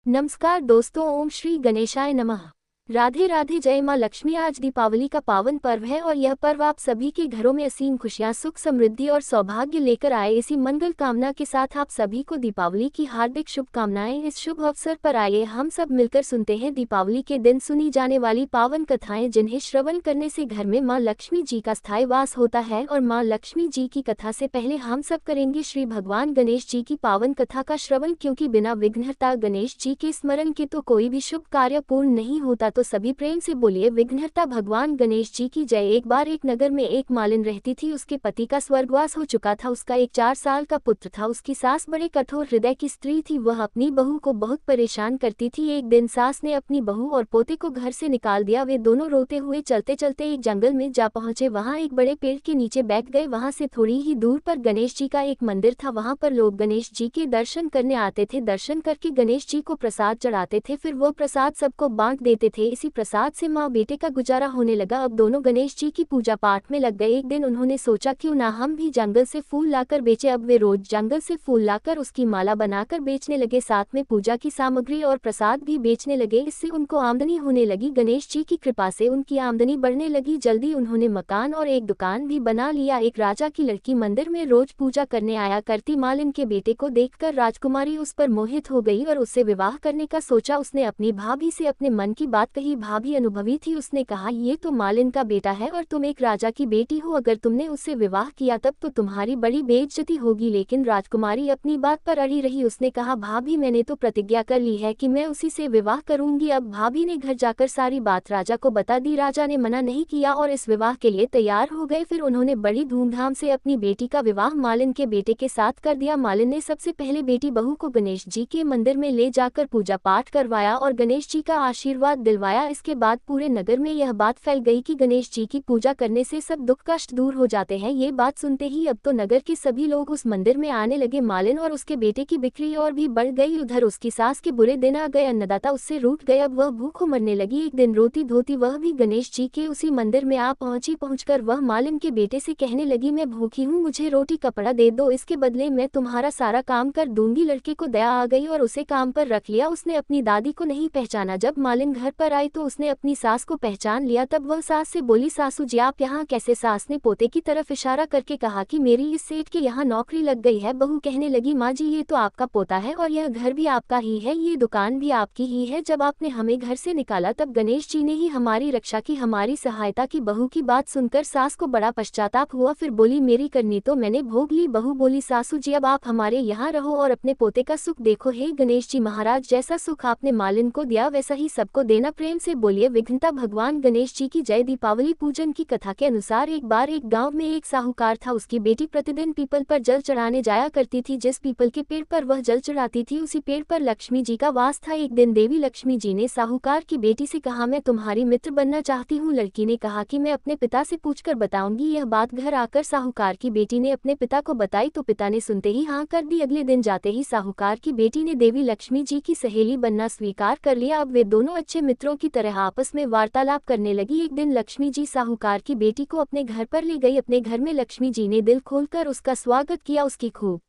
नमस्कार दोस्तों, ओम श्री गणेशाय नमः। राधे राधे, जय मां लक्ष्मी। आज दीपावली का पावन पर्व है और यह पर्व आप सभी के घरों में असीम खुशियां, सुख, समृद्धि और सौभाग्य लेकर आए। इसी मंगल कामना के साथ आप सभी को दीपावली की हार्दिक शुभकामनाएं। इस शुभ अवसर पर आइए हम सब मिलकर सुनते हैं दीपावली के दिन सुनी जाने वाली पावन कथाएं, जिन्हें श्रवण करने से घर में मां लक्ष्मी जी का स्थायी वास होता है। और मां लक्ष्मी जी की कथा से पहले हम सब करेंगे श्री भगवान गणेश जी की पावन कथा का श्रवण, क्योंकि बिना विघ्नहर्ता गणेश जी के स्मरण के तो कोई भी शुभ कार्य पूर्ण नहीं होता। तो सभी प्रेम से बोलिए विघ्नहर्ता भगवान गणेश जी की जय। एक बार एक नगर में एक मालिन रहती थी। उसके पति का स्वर्गवास हो चुका था। उसका एक 4 साल का पुत्र था। उसकी सास बड़े कठोर हृदय की स्त्री थी। वह अपनी बहू को बहुत परेशान करती थी। एक दिन सास ने अपनी बहू और पोते को घर से निकाल दिया। वे दोनों रोते हुए चलते चलते एक जंगल में जा पहुंचे। वहां एक बड़े पेड़ के नीचे बैठ गए। वहां से थोड़ी ही दूर पर गणेश जी का एक मंदिर था। वहां पर लोग गणेश जी के दर्शन करने आते थे। दर्शन करके गणेश जी को प्रसाद चढ़ाते थे। फिर वो प्रसाद सबको बांट देते थे। इसी प्रसाद से माँ बेटे का गुजारा होने लगा। अब दोनों गणेश जी की पूजा पाठ में लग गए। एक दिन उन्होंने सोचा क्यों ना हम भी जंगल से फूल लाकर बेचे। अब वे रोज जंगल से फूल लाकर उसकी माला बनाकर बेचने लगे। साथ में पूजा की सामग्री और प्रसाद भी बेचने लगे। इससे उनको आमदनी होने लगी। गणेश जी की कृपा से उनकी आमदनी बढ़ने लगी। जल्दी उन्होंने मकान और एक दुकान भी बना लिया। एक राजा की लड़की मंदिर में रोज पूजा करने आया करती। मालिन के बेटे को देखकर राजकुमारी उस पर मोहित हो गई और उससे विवाह करने का सोचा। उसने अपनी भाभी से अपने मन की बात कही। भाभी अनुभवी थी। उसने कहा, ये तो मालिन का बेटा है और तुम एक राजा की बेटी हो। अगर तुमने उससे विवाह किया तब तो तुम्हारी बड़ी बेइज्जती होगी। लेकिन राजकुमारी अपनी बात पर अड़ी रही। उसने कहा, भाभी मैंने तो प्रतिज्ञा कर ली है कि मैं उसी से विवाह करूंगी। अब भाभी ने घर जाकर सारी बात राजा को बता दी। राजा ने मना नहीं किया और इस विवाह के लिए तैयार हो गए। फिर उन्होंने बड़ी धूमधाम से अपनी बेटी का विवाह मालिन के बेटे के साथ कर दिया। मालिन ने सबसे पहले बेटी बहू को गणेश जी के मंदिर में ले जाकर पूजा पाठ करवाया और गणेश जी का आशीर्वाद दिलवाया। इसके बाद पूरे नगर में यह बात फैल गई कि गणेश जी की पूजा करने से सब दुख कष्ट दूर हो जाते हैं। ये बात सुनते ही अब तो नगर के सभी लोग उस मंदिर में आने लगे। मालिन और उसके बेटे की बिक्री और भी बढ़ गई। उधर उसकी सास के बुरे दिन आ गए। अन्नदाता उससे रूठ गए। अब वह भूखों मरने लगी। एक दिन रोती धोती वह भी गणेश जी के उसी मंदिर में आ पहुंची। पहुंचकर वह मालिन के बेटे से कहने लगी, मैं भूखी हूँ, मुझे रोटी कपड़ा दे दो, इसके बदले मैं तुम्हारा सारा काम कर दूंगी। लड़के को दया आ गई और उसे काम पर रख लिया। उसने अपनी दादी को नहीं पहचाना। जब मालिन घर पर आई तो उसने अपनी सास को पहचान लिया। तब वह सास से बोली, सासू जी आप यहाँ कैसे? सास ने पोते की तरफ इशारा करके कहा कि मेरी इस सेठ के यहाँ नौकरी लग गई है। बहू कहने लगी, माँ जी ये तो आपका पोता है और यह घर भी आपका ही है, ये दुकान भी आपकी ही है। जब आपने हमें घर से निकाला तब गणेश जी ने ही हमारी रक्षा की, हमारी सहायता की। बहू की बात सुनकर सास को बड़ा पश्चाताप हुआ। फिर बोली, मेरी करनी तो मैंने भोग ली। बहू बोली, सासू जी अब आप हमारे यहाँ रहो और अपने पोते का सुख देखो। हे गणेश जी महाराज, जैसा सुख आपने मालिन को दिया वैसा ही सबको देना। प्रेम से बोलिए विघ्नता भगवान गणेश जी की जय। दीपावली पूजन की कथा के अनुसार एक बार एक गांव में एक साहूकार था। उसकी बेटी प्रतिदिन पीपल पर जल चढ़ाने जाया करती थी। जिस पीपल के पेड़ पर वह जल चढ़ाती थी उसी पेड़ पर लक्ष्मी जी का वास था। एक दिन देवी लक्ष्मी जी ने साहूकार की बेटी से कहा, मैं तुम्हारी मित्र बनना चाहती हूँ। लड़की ने कहा कि मैं अपने पिता से पूछकर बताऊंगी। यह बात घर आकर साहूकार की बेटी ने अपने पिता को बताई तो पिता ने सुनते ही हाँ कर दी। अगले दिन जाते ही साहूकार की बेटी ने देवी लक्ष्मी जी की सहेली बनना स्वीकार कर लिया। अब वे दोनों अच्छे मित्रों की तरह आपस में वार्तालाप करने लगी। एक दिन लक्ष्मी जी साहूकार की बेटी को अपने घर पर ले गई। अपने घर में लक्ष्मी जी ने दिल खोलकर उसका स्वागत किया। उसकी खूब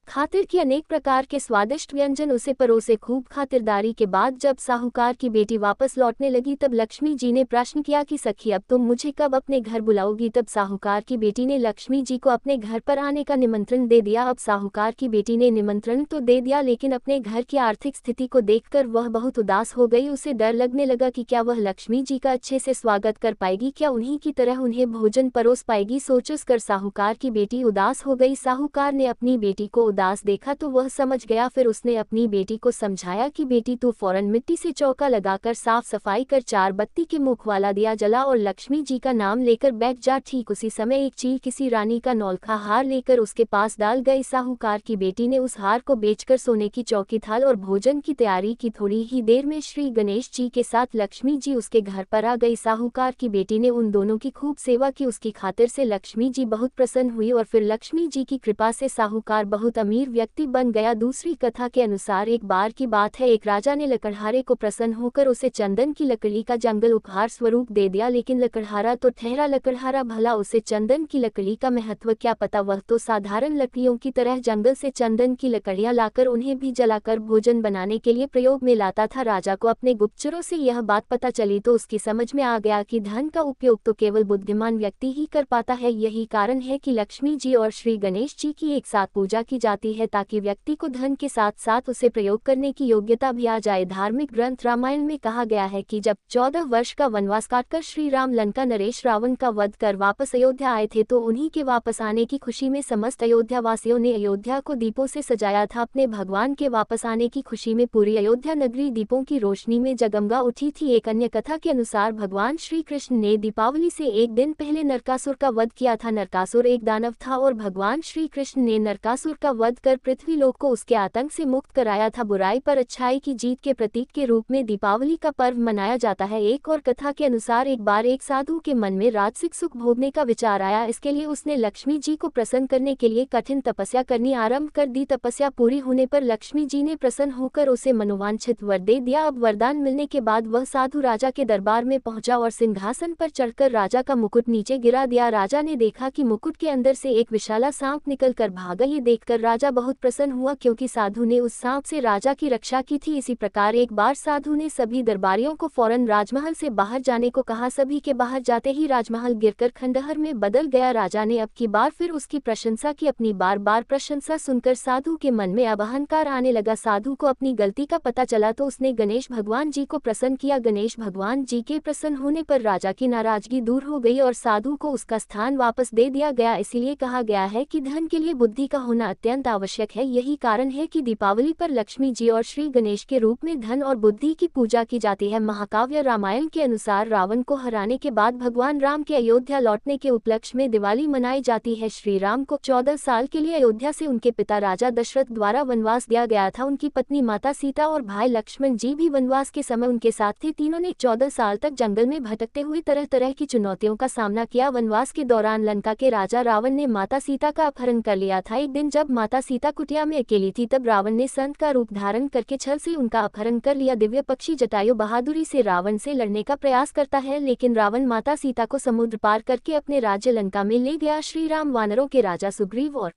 खातिर की अनेक प्रकार के स्वादिष्ट व्यंजन उसे परोसे। खूब खातिरदारी के बाद जब साहूकार की बेटी वापस लौटने लगी तब लक्ष्मी जी ने प्रश्न किया कि सखी अब तुम मुझे कब अपने घर बुलाओगी? तब साहूकार की बेटी ने लक्ष्मी जी को अपने घर पर आने का निमंत्रण दे दिया। अब साहूकार की बेटी ने निमंत्रण तो दे दिया लेकिन अपने घर की आर्थिक स्थिति को देखकर वह बहुत उदास हो गई। उसे डर लगने लगा कि क्या वह लक्ष्मी जी का अच्छे से स्वागत कर पाएगी, क्या उन्हीं की तरह उन्हें भोजन परोस पाएगी। सोच कर साहूकार की बेटी उदास हो गई। साहूकार ने अपनी बेटी को उदास देखा तो वह समझ गया। फिर उसने अपनी बेटी को समझाया कि बेटी तू फौरन मिट्टी से चौका लगाकर साफ सफाई कर 4 बत्ती के मुख वाला दिया जला और लक्ष्मी जी का नाम लेकर बैठ जा। ठीक उसी समय एक चील किसी रानी का नौलखा हार लेकर उसके पास डाल गई। साहूकार की बेटी ने उस हार को बेचकर सोने की चौकी थाल और भोजन की तैयारी की। थोड़ी ही देर में श्री गणेश जी के साथ लक्ष्मी जी उसके घर पर आ गई। साहूकार की बेटी ने उन दोनों की खूब सेवा की। उसकी खातिर से लक्ष्मी जी बहुत प्रसन्न हुई और फिर लक्ष्मी जी की कृपा से साहूकार बहुत अमीर व्यक्ति बन गया। दूसरी कथा के अनुसार एक बार की बात है, एक राजा ने लकड़हारे को प्रसन्न होकर उसे चंदन की लकड़ी का जंगल उपहार स्वरूप दे दिया। लेकिन लकड़हारा तो ठहरा लकड़हारा, भला उसे चंदन की लकड़ी का महत्व क्या पता। वह तो साधारण लकड़ियों की तरह जंगल से चंदन की लकड़ियां लाकर उन्हें भी जलाकर भोजन बनाने के लिए प्रयोग में लाता था। राजा को अपने गुप्तचरों से यह बात पता चली तो उसकी समझ में आ गया कि धन का उपयोग तो केवल बुद्धिमान व्यक्ति ही कर पाता है। यही कारण है कि लक्ष्मी जी और श्री गणेश जी की एक साथ पूजा की जाती है, ताकि व्यक्ति को धन के साथ साथ उसे प्रयोग करने की योग्यता भी आ जाए। धार्मिक ग्रंथ रामायण में कहा गया है कि जब 14 वर्ष का वनवास काटकर श्री राम लंका नरेश रावण का वध कर वापस अयोध्या आए थे, तो उन्हीं के वापस आने की खुशी में समस्त अयोध्या वासियों ने अयोध्या को दीपों से सजाया था। अपने भगवान के वापस आने की खुशी में पूरी अयोध्या नगरी दीपों की रोशनी में जगमगा उठी थी। एक अन्य कथा के अनुसार भगवान श्री कृष्ण ने दीपावली से एक दिन पहले नरकासुर का वध किया था। नरकासुर एक दानव था और भगवान श्री कृष्ण ने नरकासुर का वध कर पृथ्वी लोक को उसके आतंक से मुक्त कराया था। बुराई पर अच्छाई की जीत के प्रतीक के रूप में दीपावली का पर्व मनाया जाता है। एक और कथा के अनुसार एक बार एक साधु के मन में राजसिक सुख भोगने का विचार आया। इसके लिए उसने लक्ष्मी जी को प्रसन्न करने के लिए कठिन तपस्या करनी आरंभ कर दी। तपस्या पूरी होने पर लक्ष्मी जी ने प्रसन्न होकर उसे मनोवांछित वर दे दिया। अब वरदान मिलने के बाद वह साधु राजा के दरबार में पहुंचा और सिंहासन पर चढ़कर राजा का मुकुट नीचे गिरा दिया। राजा ने देखा कि मुकुट के अंदर से एक विशाला सांप निकलकर भागा। ये देखकर राजा बहुत प्रसन्न हुआ, क्योंकि साधु ने उस सांप से राजा की रक्षा की थी। इसी प्रकार एक बार साधु ने सभी दरबारियों को फौरन राजमहल से बाहर जाने को कहा। सभी के बाहर जाते ही राजमहल गिरकर खंडहर में बदल गया। राजा ने अब की बार फिर उसकी प्रशंसा की। अपनी बार बार प्रशंसा सुनकर साधु के मन में अब अहंकार आने लगा। साधु को अपनी गलती का पता चला तो उसने गणेश भगवान जी को प्रसन्न किया। गणेश भगवान जी के प्रसन्न होने पर राजा की नाराजगी दूर हो गई और साधु को उसका स्थान वापस दे दिया गया। इसीलिए कहा गया है कि धन के लिए बुद्धि का होना अत्यंत आवश्यक है। यही कारण है कि दीपावली पर लक्ष्मी जी और श्री गणेश के रूप में धन और बुद्धि की पूजा की जाती है। महाकाव्य रामायण के अनुसार रावण को हराने के बाद भगवान राम के अयोध्या लौटने के उपलक्ष्य में दिवाली मनाई जाती है। श्री राम को 14 साल के लिए अयोध्या से उनके पिता राजा दशरथ द्वारा वनवास दिया गया था। उनकी पत्नी माता सीता और भाई लक्ष्मण जी भी वनवास के समय उनके साथ थे। तीनों ने 14 साल तक जंगल में भटकते हुए तरह तरह की चुनौतियों का सामना किया। वनवास के दौरान लंका के राजा रावण ने माता सीता का अपहरण कर लिया था। एक दिन जब माता सीता कुटिया में अकेली थी, तब रावण ने संत का रूप धारण करके छल से उनका अपहरण कर लिया। दिव्य पक्षी जटायु बहादुरी से रावण से लड़ने का प्रयास करता है, लेकिन रावण माता सीता को समुद्र पार करके अपने राज्य लंका में ले गया। श्री राम वानरों के राजा सुग्रीव और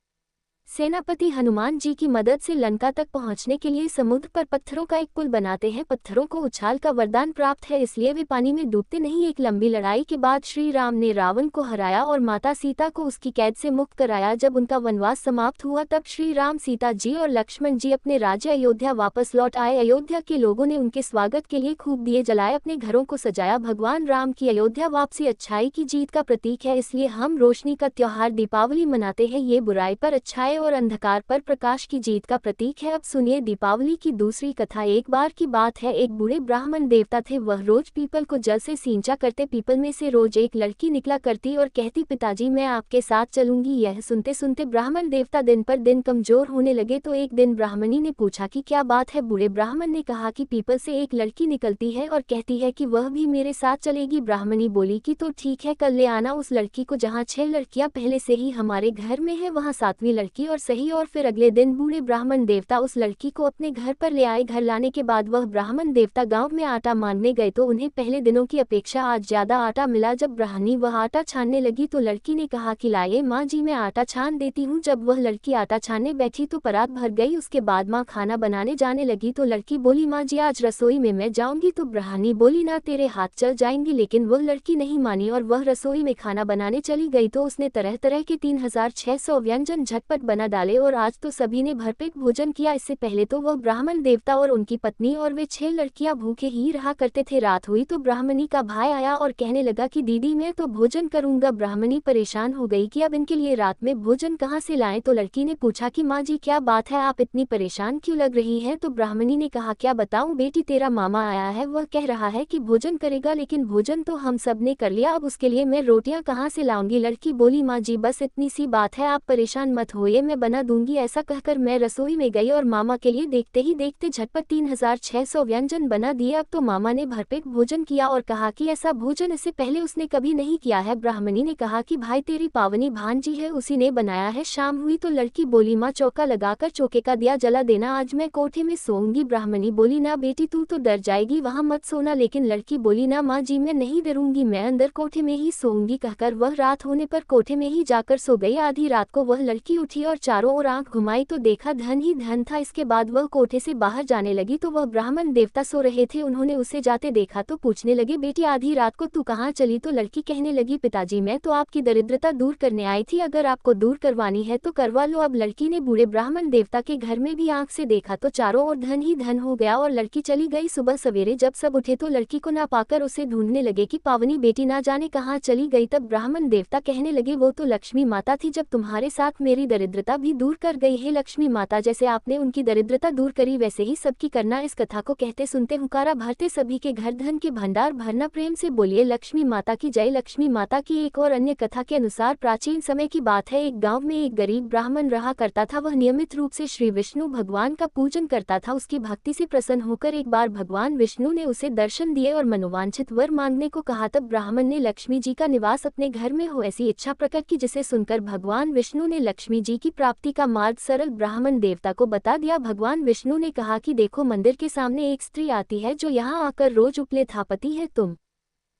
सेनापति हनुमान जी की मदद से लंका तक पहुंचने के लिए समुद्र पर पत्थरों का एक पुल बनाते हैं। पत्थरों को उछाल का वरदान प्राप्त है, इसलिए वे पानी में डूबते नहीं। एक लंबी लड़ाई के बाद श्री राम ने रावण को हराया और माता सीता को उसकी कैद से मुक्त कराया। जब उनका वनवास समाप्त हुआ, तब श्री राम, सीता जी और लक्ष्मण जी अपने राज्य अयोध्या वापस लौट आए। अयोध्या के लोगों ने उनके स्वागत के लिए खूब दिए जलाए, अपने घरों को सजाया। भगवान राम की अयोध्या वापसी अच्छाई की जीत का प्रतीक है, इसलिए हम रोशनी का त्योहार दीपावली मनाते हैं। ये बुराई पर अच्छाई और अंधकार पर प्रकाश की जीत का प्रतीक है। अब सुनिए दीपावली की दूसरी कथा। एक बार की बात है, एक बूढ़े ब्राह्मण देवता थे। वह रोज पीपल को जल से सींचा करते। पीपल में से रोज एक लड़की निकला करती और कहती, पिताजी मैं आपके साथ चलूंगी। यह सुनते सुनते ब्राह्मण देवता दिन पर दिन कमजोर होने लगे। तो एक दिन ब्राह्मणी ने पूछा कि क्या बात है। बूढ़े ब्राह्मण ने कहा कि पीपल से एक लड़की निकलती है और कहती है कि वह भी मेरे साथ चलेगी। ब्राह्मणी बोली कि तो ठीक है, कल ले आना उस लड़की को। जहाँ 6 लड़कियां पहले से ही हमारे घर में है, वहाँ 7वीं लड़की और सही। और फिर अगले दिन बूढ़े ब्राह्मण देवता उस लड़की को अपने घर पर ले आए। घर लाने के बाद वह ब्राह्मण देवता गांव में आटा मांगने गए, तो उन्हें पहले दिनों की अपेक्षा आज ज्यादा आटा मिला। जब ब्राह्मणी वह आटा छानने लगी तो लड़की ने कहा कि लाइए माँ जी, मैं आटा छान देती हूँ। जब वह लड़की आटा छानने बैठी तो परात भर गई। उसके बाद माँ खाना बनाने जाने लगी तो लड़की बोली, माँ जी आज रसोई में मैं जाऊंगी। तो ब्राह्मणी बोली, ना तेरे हाथ चल जाएंगी। लेकिन वह लड़की नहीं मानी और वह रसोई में खाना बनाने चली गई। तो उसने तरह तरह के 3600 व्यंजन झटपट बना डाले और आज तो सभी ने भरपेट भोजन किया। इससे पहले तो वह ब्राह्मण देवता और उनकी पत्नी और वे 6 लड़कियां भूखे ही रहा करते थे। रात हुई तो ब्राह्मणी का भाई आया और कहने लगा कि दीदी मैं तो भोजन करूंगा। ब्राह्मणी परेशान हो गई कि अब इनके लिए रात में भोजन कहाँ से लाएं। तो लड़की ने पूछा कि माँ जी क्या बात है, आप इतनी परेशान क्यों लग रही हैं। तो ब्राह्मणी ने कहा, क्या बताऊं बेटी, तेरा मामा आया है, वह कह रहा है कि भोजन करेगा, लेकिन भोजन तो हम सब ने कर लिया, अब उसके लिए मैं रोटियां कहाँ से लाऊंगी। लड़की बोली, माँ जी बस इतनी सी बात है, आप परेशान मत होइए, मैं बना दूंगी। ऐसा कहकर मैं रसोई में गई और मामा के लिए देखते ही देखते झटपट 3600 व्यंजन बना दिए। अब तो मामा ने भरपेट भोजन किया और कहा कि ऐसा भोजन इससे पहले उसने कभी नहीं किया है। ब्राह्मणी ने कहा कि भाई तेरी पावनी भांजी है, उसी ने बनाया है। शाम हुई तो लड़की बोली माँ चौका लगाकर चौके का दिया जला देना, आज मैं कोठे में सोऊंगी। ब्राह्मणी बोली ना बेटी तू तो डर जाएगी, वहाँ मत सोना। लेकिन लड़की बोली ना माँ जी मैं नहीं डरूंगी, मैं अंदर कोठे में ही सोऊंगी। कहकर वह रात होने पर कोठे में ही जाकर सो गई। आधी रात को वह लड़की उठी और चारों ओर आंख घुमाई तो देखा धन ही धन था। इसके बाद वह कोठे से बाहर जाने लगी तो वह ब्राह्मण देवता सो रहे थे। उन्होंने उसे जाते देखा तो पूछने लगे बेटी आधी रात को तू कहाँ चली? तो लड़की कहने लगी पिताजी मैं तो आपकी दरिद्रता दूर करने आई थी, अगर आपको दूर करवानी है तो करवा लो। अब लड़की ने बूढ़े ब्राह्मण देवता के घर में भी आंख से देखा तो चारों ओर धन ही धन हो गया और लड़की चली गई। सुबह सवेरे जब सब उठे तो लड़की को ना पाकर उसे ढूंढने लगे कि पावनी बेटी ना जाने कहाँ चली गई। तब ब्राह्मण देवता कहने लगे वो तो लक्ष्मी माता थी, जब तुम्हारे साथ मेरी दरिद्रता भी दूर कर गई है। लक्ष्मी माता जैसे आपने उनकी दरिद्रता दूर करी वैसे ही सबकी करना। इस कथा को कहते सुनते हुंकारा भरते सभी के घर धन के भंडार भरना। प्रेम से बोलिए लक्ष्मी माता की जय। लक्ष्मी माता की एक और अन्य कथा के अनुसार प्राचीन समय की बात है, एक गाँव में एक गरीब ब्राह्मण रहा करता था। वह नियमित रूप से श्री विष्णु भगवान का पूजन करता था। उसकी भक्ति से प्रसन्न होकर एक बार भगवान विष्णु ने उसे दर्शन दिए और मनोवांछित वर मांगने को कहा। तब ब्राह्मण ने लक्ष्मी जी का निवास अपने घर में हो ऐसी इच्छा प्रकट की, जिसे सुनकर भगवान विष्णु ने लक्ष्मी जी की प्राप्ति का मार्ग सरल ब्राह्मण देवता को बता दिया। भगवान विष्णु ने कहा कि देखो मंदिर के सामने एक स्त्री आती है जो यहाँ आकर रोज उपले थापती है, तुम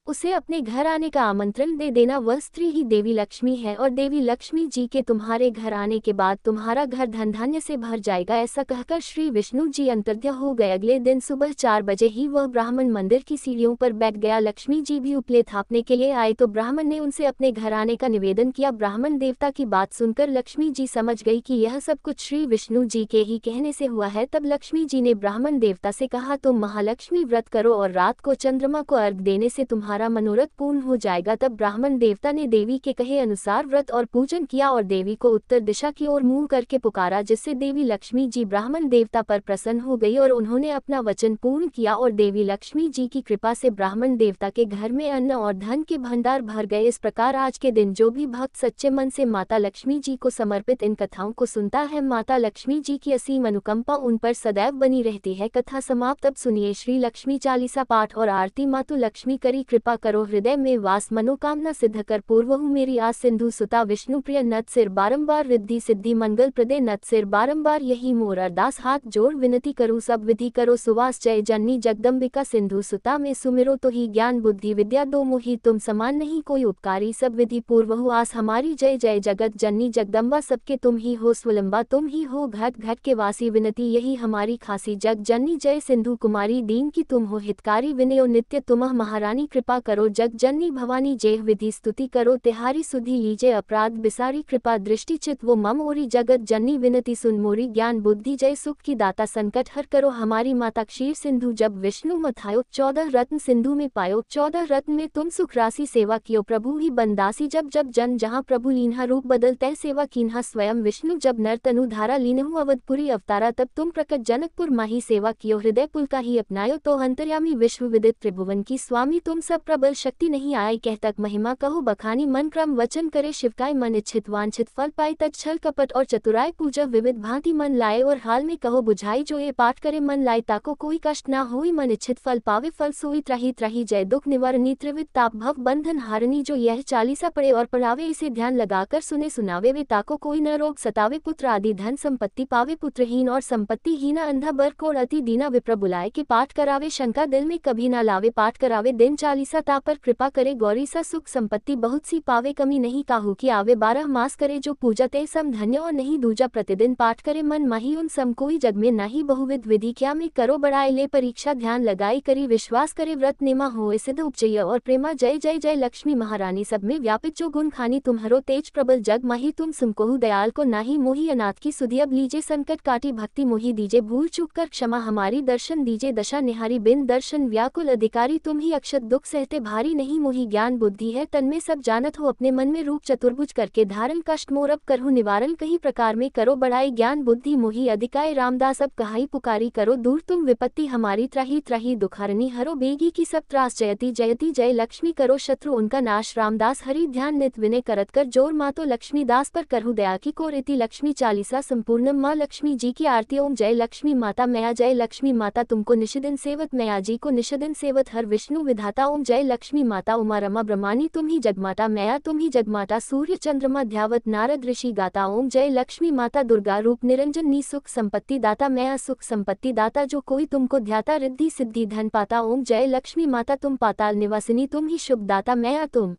उसे अपने घर आने का आमंत्रण दे देना। वह स्त्री ही देवी लक्ष्मी है और देवी लक्ष्मी जी के तुम्हारे घर आने के बाद तुम्हारा घर धन धान्य से भर जाएगा। ऐसा कहकर श्री विष्णु जी अंतर्ध्य हो गए। अगले दिन सुबह 4 बजे ही वह ब्राह्मण मंदिर की सीढ़ियों पर बैठ गया। लक्ष्मी जी भी उपले थापने के लिए आए तो ब्राह्मण ने उनसे अपने घर आने का निवेदन किया। ब्राह्मण देवता की बात सुनकर लक्ष्मी जी समझ गई कि यह सब कुछ श्री विष्णु जी के ही कहने से हुआ है। तब लक्ष्मी जी ने ब्राह्मण देवता से कहा तुम महालक्ष्मी व्रत करो और रात को चंद्रमा को अर्घ देने से तुम्हारा मनोरथ पूर्ण हो जाएगा। तब ब्राह्मण देवता ने देवी के कहे अनुसार व्रत और पूजन किया और देवी को उत्तर दिशा की ओर मुंह करके पुकारा, जिससे देवी लक्ष्मी जी ब्राह्मण देवता पर प्रसन्न हो गई और उन्होंने अपना वचन पूर्ण किया और देवी लक्ष्मी जी की कृपा से ब्राह्मण देवता के घर में अन्न और धन के भंडार भर गए। इस प्रकार आज के दिन जो भी भक्त सच्चे मन से माता लक्ष्मी जी को समर्पित इन कथाओं को सुनता है, माता लक्ष्मी जी की असीम अनुकंपा उन पर सदैव बनी रहती है। कथा समाप्त। अब सुनिए श्री लक्ष्मी चालीसा पाठ और आरती। मातु लक्ष्मी करी कृपा करो हृदय में वास, मनोकामना सिद्ध कर पूर्वहु मेरी आस। सिंधु सुता विष्णु प्रिय नत सिर बारंबार रिद्धि सिद्धि मंगल प्रदे नत सिर बारंबार, यही मोर अरदास हाथ जोड़ विनती करूँ सब विधि करो सुवास। जय जननी जगदम्बिका सिंधु सुता में सुमिरो तो ही ज्ञान बुद्धि विद्या दो मोहि, तुम समान नहीं कोई उपकारी सब विधि पूर्वहु आस हमारी। जय जय जगत जननी जगदम्बा सबके तुम ही हो स्वलंबा, तुम ही हो घट घट के वासी विनती यही हमारी खासी। जग जननी जय सिंधु कुमारी दीन की तुम हो हितकारी, विनयो नित्य तुमह महारानी कृपा करो। जग जननी भवानी जेह विधि स्तुति करो, तिहारी सुधि लीजे अपराध बिसारी कृपा दृष्टि चित वो मम ओरी। जगत जननी विनती सुन मोरी, ज्ञान बुद्धि जय सुख की दाता संकट हर करो हमारी माता। क्षीर सिंधु जब विष्णु मथायो 14 रत्न सिंधु में पायो, 14 रत्न में तुम सुख राशि सेवा कियो प्रभु ही बंदासी। जब जब जन जहाँ प्रभु लीन्हा रूप बदल तय सेवा कीन्हा स्वयं विष्णु। जब नर तनु धारा लीनहु अवधपुरी अवतारा, तब तुम प्रकट जनकपुर माही सेवा कियो हृदय पुल का ही अपनायो। तो अंतर्यामी विश्व विदित त्रिभुवन की स्वामी, तुम सब प्रबल शक्ति नहीं आई कह तक महिमा कहो बखानी। मन क्रम वचन करे शिवकाय, मन इच्छित वांछित फल पाए। तज छल कपट और चतुराई पूजा विविध भांति मन लाए, और हाल में कहो बुझाई। जो ये पाठ करे मन लाए ताको कोई कष्ट ना होई, मन इच्छित फल पावे फल सोई। त्राही त्राही जय दुख निवारणी त्रिविध ताप भव बंधन हारणी। जो यह चालीसा पढ़े और पढ़ावे इसे ध्यान लगाकर सुने सुनावे, वे ताको कोई न रोग सतावे। पुत्र आदि धन संपत्ति पावे, पुत्रहीन और संपत्ति हीना अंधा बर कोड़ अति दीना। विप्र बुलाए के पाठ करावे, शंका दिल में कभी ना लावे। पाठ करावे दिन चालीसा ता पर कृपा करे गौरी सा। सुख संपत्ति बहुत सी पावे, कमी नहीं काहू की आवे। 12 मास करे जो पूजा ते सम धन्य और नहीं दूजा। प्रतिदिन पाठ करे मन माही उन सम कोई, जग में नहीं बहुविध विधि क्या में करो बड़ाई। ले परीक्षा ध्यान लगाई करी विश्वास करे, व्रत निमा हो सिद्ध उपजय और प्रेमा। जय जय जय लक्ष्मी महारानी सब में व्यापित जो गुण खानी तुम्हारो तेज प्रबल जग माही। तुम सुमकोहु दयाल को नाही मोही, अनाथ की सुधि अब लीजे संकट काटी भक्ति मोही दीजे। भूल चूक कर क्षमा हमारी, दर्शन दीजे दशा निहारी बिन दर्शन व्याकुल अधिकारी। तुम ही अक्षत दुख से सहते भारी नहीं मोहि ज्ञान बुद्धि है तन में सब जानत हो अपने मन में रूप चतुर्भुज करके धारण कष्ट मोर अब करहु निवारण कहीं प्रकार में करो बढ़ाई ज्ञान बुद्धि मोहि अधिकाय रामदास अब कहाई पुकारी करो दूर तुम विपत्ति हमारी त्राही त्राही दुखारनी हरो बेगी की सब त्रास जयति जयति जय लक्ष्मी करो शत्रु उनका नाश रामदास हरि ध्यान नित विनय करत कर जोर मातो लक्ष्मी दास पर करहु दया की को रीति लक्ष्मी चालीसा संपूर्णम माँ लक्ष्मी जी की आरती ओम जय लक्ष्मी माता मैया जय लक्ष्मी माता तुमको निशिदिन सेवत मैया जी को निशिदिन सेवत हर विष्णु विधाता ओम जय लक्ष्मी माता उमा रमा ब्रह्मानी तुम ही जगमाता मैया तुम ही जगमाता सूर्य चंद्रमा ध्यावत नारद ऋषि गाता ओम जय लक्ष्मी माता दुर्गा रूप निरंजन नी सुख संपत्ति दाता मैया सुख संपत्ति दाता जो कोई तुमको ध्याता रिद्धि सिद्धि धन पाता ओम जय लक्ष्मी माता तुम पाताल निवासिनी तुम ही शुभ दाता मैया तुम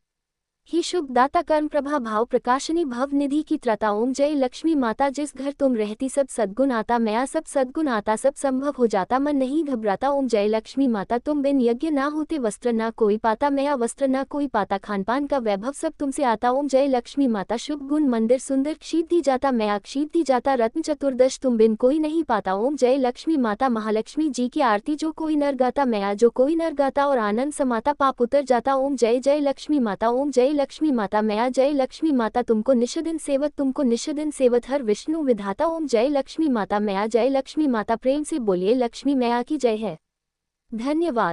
ही शुभ दाता कर्म प्रभा भाव प्रकाशनी भव निधि की त्रता ओम जय लक्ष्मी माता जिस घर तुम रहती सब सद्गुण आता मैया सब सद्गुण आता सब संभव हो जाता मन नहीं घबराता ओम जय लक्ष्मी माता तुम बिन यज्ञ ना होते वस्त्र ना कोई पाता मैया वस्त्र ना कोई पाता खान पान का वैभव सब तुमसे आता ओम जय लक्ष्मी माता शुभ गुण मंदिर सुंदर क्षीति जाता मैया क्षीति जाता रत्न चतुर्दश तुम बिन कोई नहीं पाता ओम जय लक्ष्मी माता महालक्ष्मी जी की आरती जो कोई नर गाता मैया जो कोई नर गाता और आनंद समाता पाप उतर जाता ओम जय जय लक्ष्मी माता ओम जय लक्ष्मी माता मैया जय लक्ष्मी माता तुमको निशिदिन सेवत हर विष्णु विधाता ओम जय लक्ष्मी माता मैया जय लक्ष्मी माता प्रेम से बोलिए लक्ष्मी मैया की जय है। धन्यवाद।